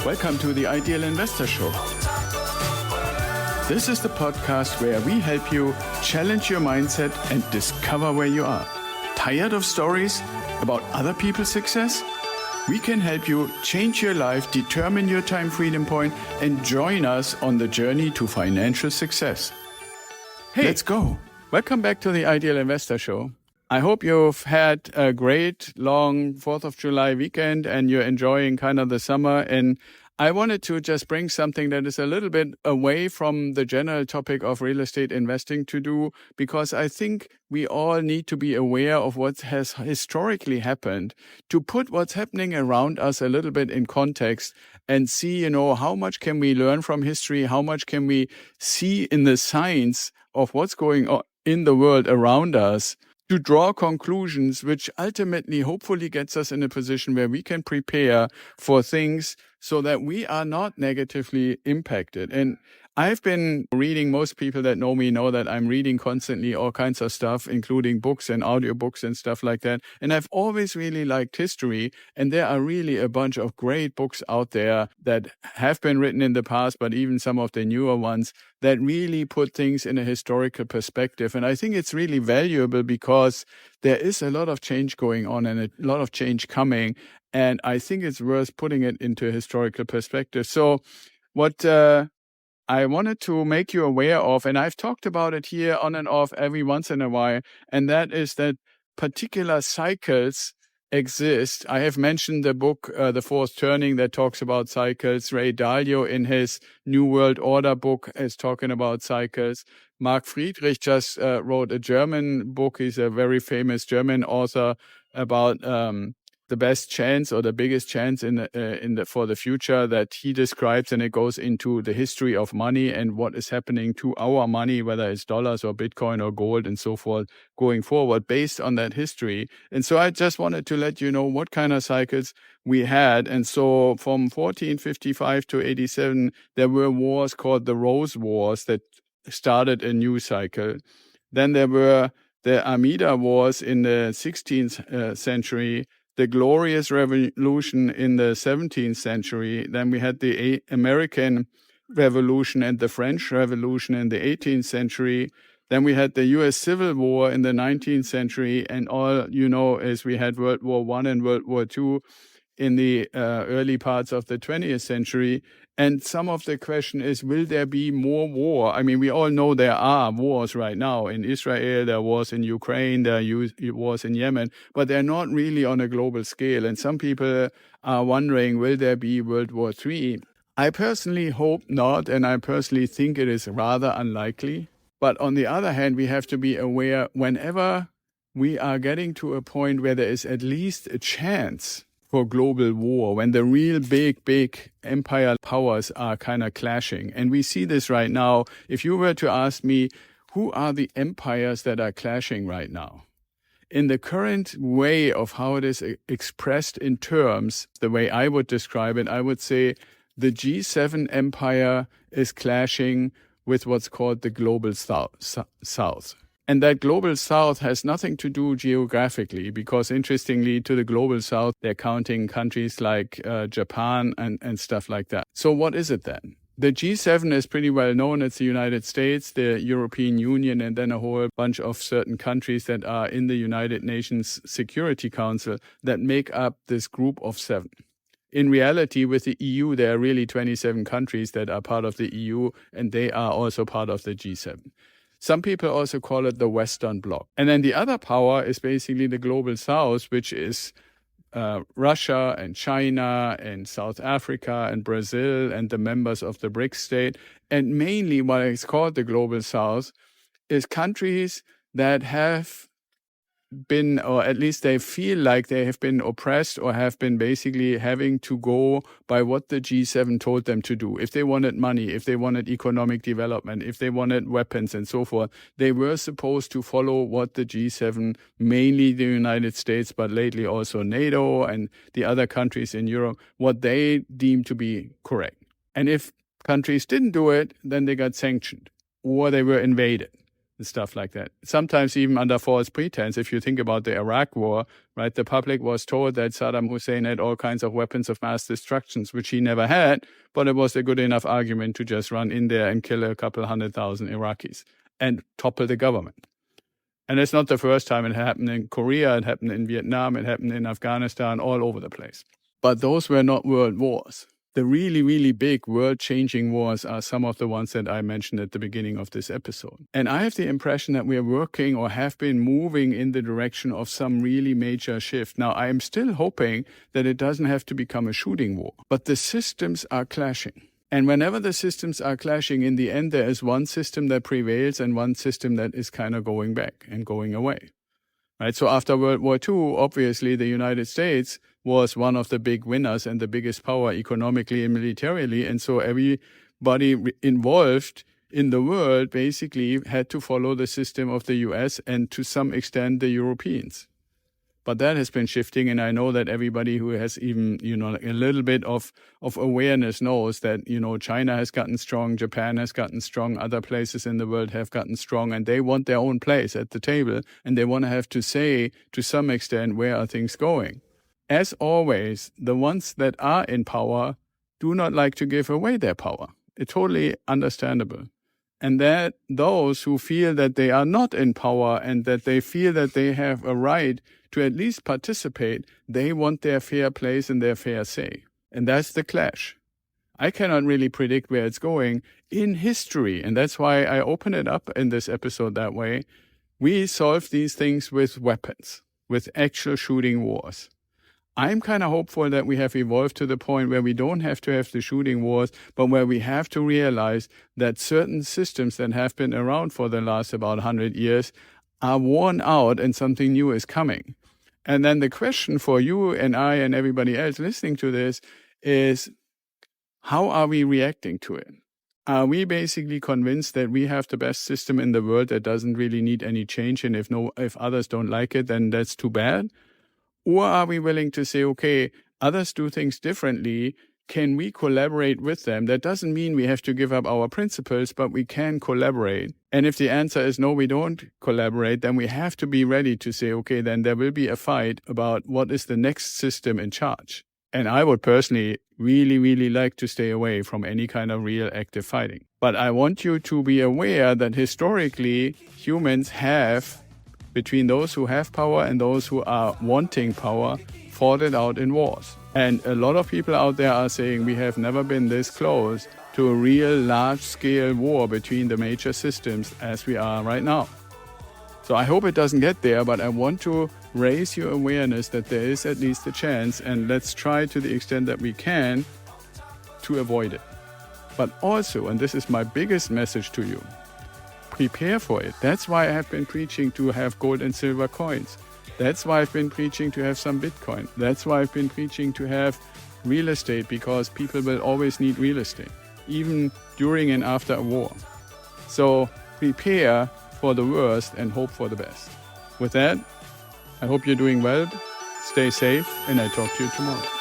Welcome to the Ideal Investor Show. This is the podcast where we help you challenge your mindset and discover where you are. Tired of stories about other people's success? We can help you change your life, determine your time freedom point, and join us on the journey to financial success. Hey, let's go. Welcome back to the Ideal Investor Show. I hope you've had a great long 4th of July weekend and you're enjoying kind of the summer. And I wanted to just bring something that is a little bit away from the general topic of real estate investing to do, because I think we all need to be aware of what has historically happened to put what's happening around us a little bit in context and see, how much can we learn from history? How much can we see in the science of what's going on in the world around us to draw conclusions, which ultimately hopefully gets us in a position where we can prepare for things so that we are not negatively impacted. And I've been reading, most people that know me know that I'm reading constantly all kinds of stuff, including books and audiobooks and stuff like that. And I've always really liked history. And there are really a bunch of great books out there that have been written in the past, but even some of the newer ones that really put things in a historical perspective. And I think it's really valuable because there is a lot of change going on and a lot of change coming. And I think it's worth putting it into a historical perspective. So what I wanted to make you aware of, and I've talked about it here on and off every once in a while, and that is that particular cycles exist. I have mentioned the book, The Fourth Turning, that talks about cycles. Ray Dalio in his New World Order book is talking about cycles. Mark Friedrich just wrote a German book. He's a very famous German author about the best chance or the biggest chance for the future that he describes, and it goes into the history of money and what is happening to our money, whether it's dollars or Bitcoin or gold and so forth, going forward based on that history. And so I just wanted to let you know what kind of cycles we had. And so from 1455 to 87, there were wars called the Rose Wars that started a new cycle. Then there were the Amida Wars in the 16th century, the Glorious Revolution in the 17th century. Then we had the American Revolution and the French Revolution in the 18th century. Then we had the U.S. Civil War in the 19th century. And all is we had World War I and World War II in the early parts of the 20th century. And some of the question is, will there be more war? I mean, we all know there are wars right now in Israel, there are wars in Ukraine, there are wars in Yemen, but they're not really on a global scale. And some people are wondering, will there be World War III? I personally hope not, and I personally think it is rather unlikely. But on the other hand, we have to be aware whenever we are getting to a point where there is at least a chance for global war, when the real big empire powers are kind of clashing. And we see this right now. If you were to ask me, who are the empires that are clashing right now? In the current way of how it is expressed in terms, the way I would describe it, I would say the G7 empire is clashing with what's called the global south. And that global south has nothing to do geographically, because interestingly, to the global south, they're counting countries like Japan and stuff like that. So what is it then? The G7 is pretty well known. It's the United States, the European Union, and then a whole bunch of certain countries that are in the United Nations Security Council that make up this group of 7. In reality, with the EU, there are really 27 countries that are part of the EU, and they are also part of the G7. Some people also call it the Western Bloc. And then the other power is basically the global south, which is Russia and China and South Africa and Brazil and the members of the BRICS state. And mainly what is called the global south is countries that have been, or at least they feel like they have been oppressed or have been basically having to go by what the G7 told them to do. If they wanted money, if they wanted economic development, if they wanted weapons and so forth, they were supposed to follow what the G7, mainly the United States, but lately also NATO and the other countries in Europe, what they deemed to be correct. And if countries didn't do it, then they got sanctioned or they were invaded. and stuff like that. Sometimes even under false pretense. If you think about the Iraq war, right, the public was told that Saddam Hussein had all kinds of weapons of mass destruction, which he never had, but it was a good enough argument to just run in there and kill a couple 100,000 Iraqis and topple the government. And it's not the first time. It happened in Korea, it happened in Vietnam, it happened in Afghanistan, all over the place. But those were not world wars. The really, really big world-changing wars are some of the ones that I mentioned at the beginning of this episode. And I have the impression that we are working or have been moving in the direction of some really major shift. Now, I am still hoping that it doesn't have to become a shooting war, but the systems are clashing. And whenever the systems are clashing, in the end, there is one system that prevails and one system that is kind of going back and going away. Right? So after World War II, obviously, the United States was one of the big winners and the biggest power economically and militarily. And so everybody involved in the world basically had to follow the system of the US and to some extent the Europeans. But that has been shifting, and I know that everybody who has even, a little bit of awareness knows that, China has gotten strong, Japan has gotten strong, other places in the world have gotten strong, and they want their own place at the table, and they want to have to say, to some extent, where are things going. As always, the ones that are in power do not like to give away their power. It's totally understandable. And that those who feel that they are not in power and that they feel that they have a right to at least participate, they want their fair place and their fair say. And that's the clash. I cannot really predict where it's going in history, and that's why I open it up in this episode that way. We solve these things with weapons, with actual shooting wars. I'm kind of hopeful that we have evolved to the point where we don't have to have the shooting wars, but where we have to realize that certain systems that have been around for the last about 100 years are worn out and something new is coming. And then the question for you and I and everybody else listening to this is, how are we reacting to it? Are we basically convinced that we have the best system in the world that doesn't really need any change, and if others don't like it, then that's too bad? Or are we willing to say, okay, others do things differently, can we collaborate with them? That doesn't mean we have to give up our principles, but we can collaborate. And if the answer is no, we don't collaborate, then we have to be ready to say, okay, then there will be a fight about what is the next system in charge. And I would personally really, really like to stay away from any kind of real active fighting. But I want you to be aware that historically, humans have, between those who have power and those who are wanting power, fought it out in wars. And a lot of people out there are saying we have never been this close to a real large-scale war between the major systems as we are right now. So I hope it doesn't get there, but I want to raise your awareness that there is at least a chance, and let's try to the extent that we can to avoid it. But also, and this is my biggest message to you, prepare for it. That's why I have been preaching to have gold and silver coins. That's why I've been preaching to have some Bitcoin. That's why I've been preaching to have real estate, because people will always need real estate, even during and after a war. So prepare for the worst and hope for the best. With that, I hope you're doing well, stay safe, and I talk to you tomorrow.